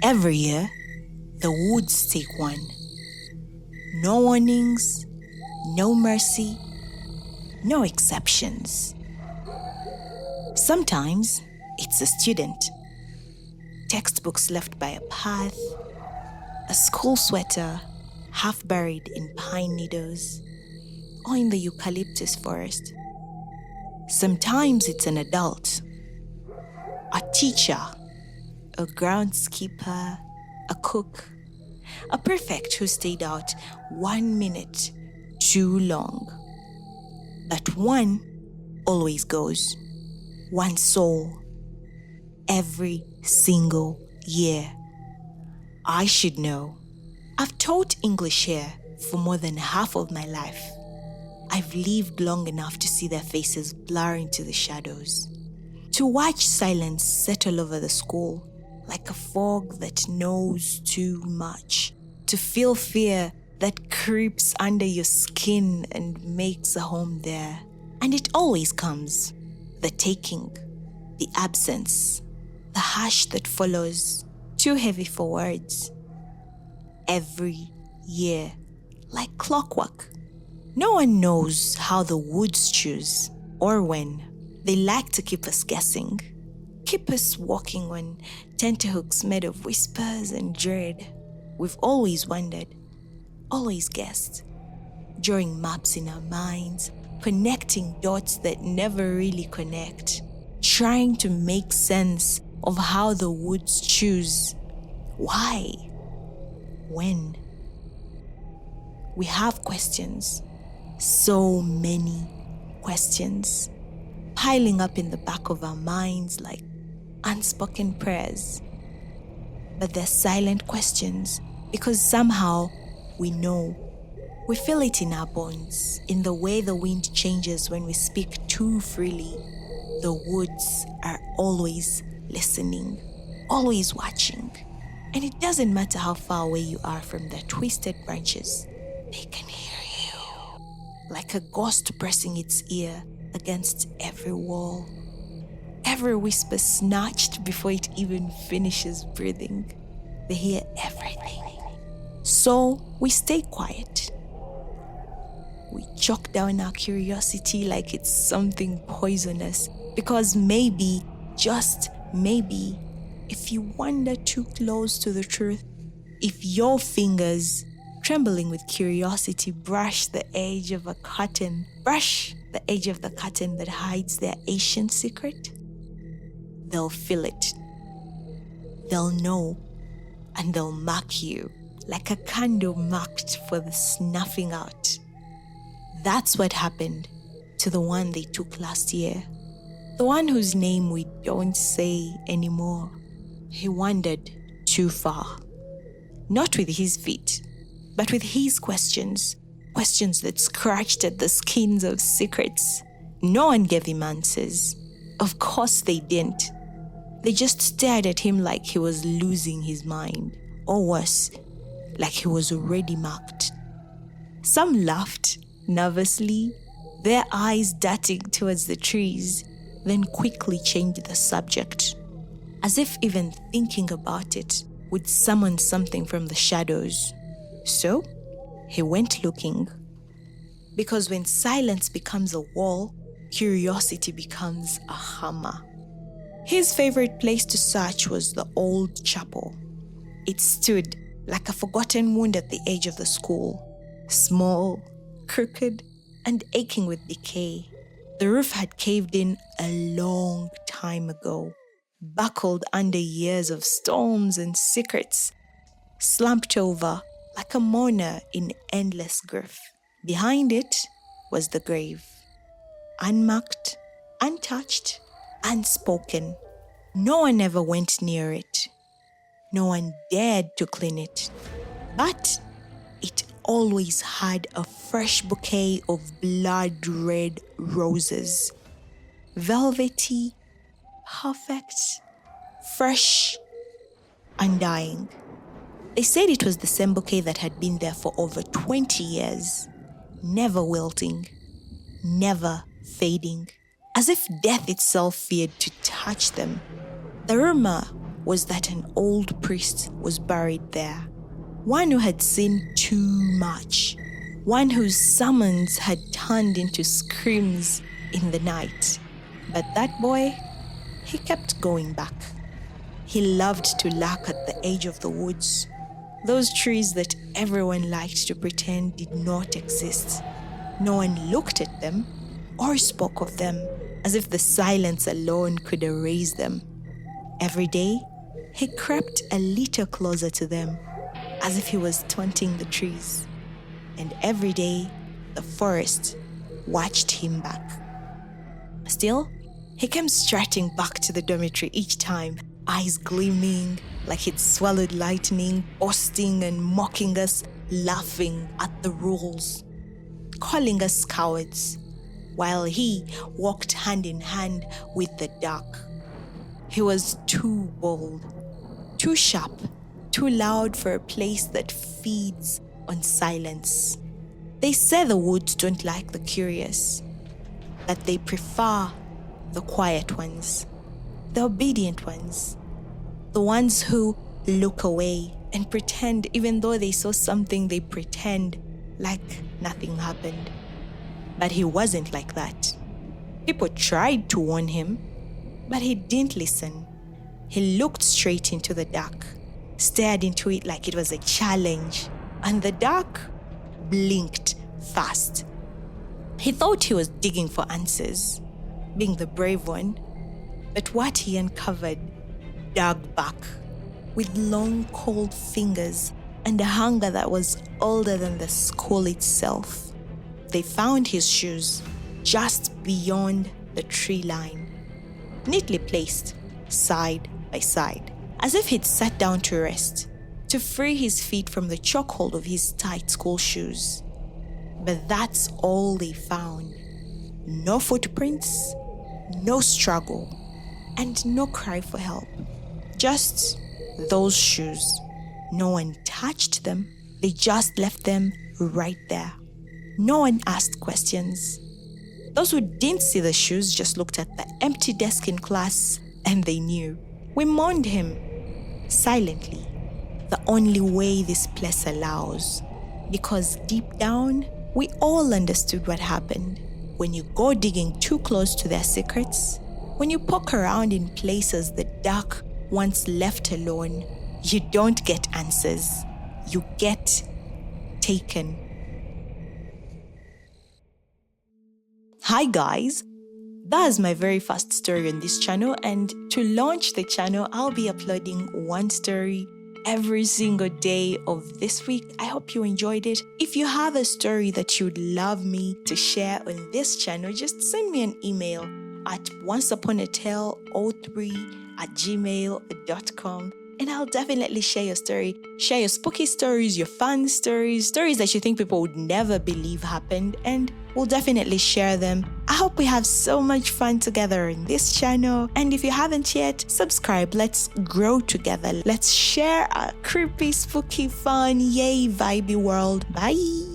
Every year, the woods take one. No warnings, no mercy, no exceptions. Sometimes it's a student, textbooks left by a path, a school sweater half buried in pine needles or in the eucalyptus forest. Sometimes it's an adult, a teacher, a groundskeeper, a cook, a prefect who stayed out 1 minute too long. But one always goes, one soul, every single year. I should know. I've taught English here for more than half of my life. I've lived long enough to see their faces blur into the shadows, to watch silence settle over the school like a fog that knows too much, to feel fear that creeps under your skin and makes a home there. And it always comes. The taking, the absence, the hush that follows, too heavy for words. Every year, like clockwork. No one knows how the woods choose or when. They like to keep us guessing, keep us walking on tenterhooks made of whispers and dread. We've always wondered, always guessed, drawing maps in our minds, connecting dots that never really connect, trying to make sense of how the woods choose. Why? When? We have questions, so many questions, piling up in the back of our minds like unspoken prayers. But they're silent questions because somehow we know. We feel it in our bones, in the way the wind changes when we speak too freely. The woods are always listening, always watching. And it doesn't matter how far away you are from their twisted branches, they can hear you. Like a ghost pressing its ear against every wall. Every whisper snatched before it even finishes breathing. They hear everything. So we stay quiet. We choke down our curiosity like it's something poisonous. Because maybe, just maybe, if you wander too close to the truth, if your fingers, trembling with curiosity, brush the edge of the curtain that hides their ancient secret, they'll feel it. They'll know, and they'll mark you like a candle marked for the snuffing out. That's what happened to the one they took last year. The one whose name we don't say anymore. He wandered too far. Not with his feet, but with his questions. Questions that scratched at the skins of secrets. No one gave him answers. Of course they didn't. They just stared at him like he was losing his mind. Or worse, like he was already marked. Some laughed nervously, their eyes darting towards the trees, then quickly changed the subject, as if even thinking about it would summon something from the shadows. So, he went looking. Because when silence becomes a wall, curiosity becomes a hammer. His favorite place to search was the old chapel. It stood like a forgotten wound at the edge of the school, small, crooked, and aching with decay. The roof had caved in a long time ago, buckled under years of storms and secrets, slumped over like a mourner in endless grief. Behind it was the grave, unmarked, untouched, unspoken. No one ever went near it. No one dared to clean it. But it always had a fresh bouquet of blood-red roses. Velvety, perfect, fresh, undying. They said it was the same bouquet that had been there for over 20 years, never wilting, never fading, as if death itself feared to touch them. The rumor was that an old priest was buried there. One who had seen too much. One whose summons had turned into screams in the night. But that boy, he kept going back. He loved to lurk at the edge of the woods, those trees that everyone liked to pretend did not exist. No one looked at them or spoke of them, as if the silence alone could erase them. Every day, he crept a little closer to them, as if he was taunting the trees. And every day, the forest watched him back. Still, he came strutting back to the dormitory each time, eyes gleaming like he'd swallowed lightning, boasting and mocking us, laughing at the rules, calling us cowards, while he walked hand in hand with the dark. He was too bold, too sharp, too loud for a place that feeds on silence. They say the woods don't like the curious, that they prefer the quiet ones, the obedient ones, the ones who look away and pretend, even though they saw something, they pretend like nothing happened. But he wasn't like that. People tried to warn him, but he didn't listen. He looked straight into the dark, stared into it like it was a challenge, and the dark blinked fast. He thought he was digging for answers, being the brave one, but what he uncovered dug back with long, cold fingers and a hunger that was older than the school itself. They found his shoes just beyond the tree line, neatly placed side by side, as if he'd sat down to rest, to free his feet from the chokehold of his tight school shoes. But that's all they found. No footprints, no struggle, and no cry for help. Just those shoes. No one touched them. They just left them right there. No one asked questions. Those who didn't see the shoes just looked at the empty desk in class and they knew. We mourned him silently, the only way this place allows, because deep down, we all understood what happened. When you go digging too close to their secrets, when you poke around in places the dark once left alone, you don't get answers. You get taken. Hi guys, that's my very first story on this channel, and to launch the channel, I'll be uploading one story every single day of this week. I hope you enjoyed it. If you have a story that you'd love me to share on this channel, just send me an email at onceuponatale03@gmail.com. And I'll definitely share your story. Share your spooky stories, your fun stories, stories that you think people would never believe happened, and we'll definitely share them. I hope we have so much fun together in this channel. And if you haven't yet, subscribe. Let's grow together. Let's share a creepy, spooky, fun, yay, vibey world. Bye.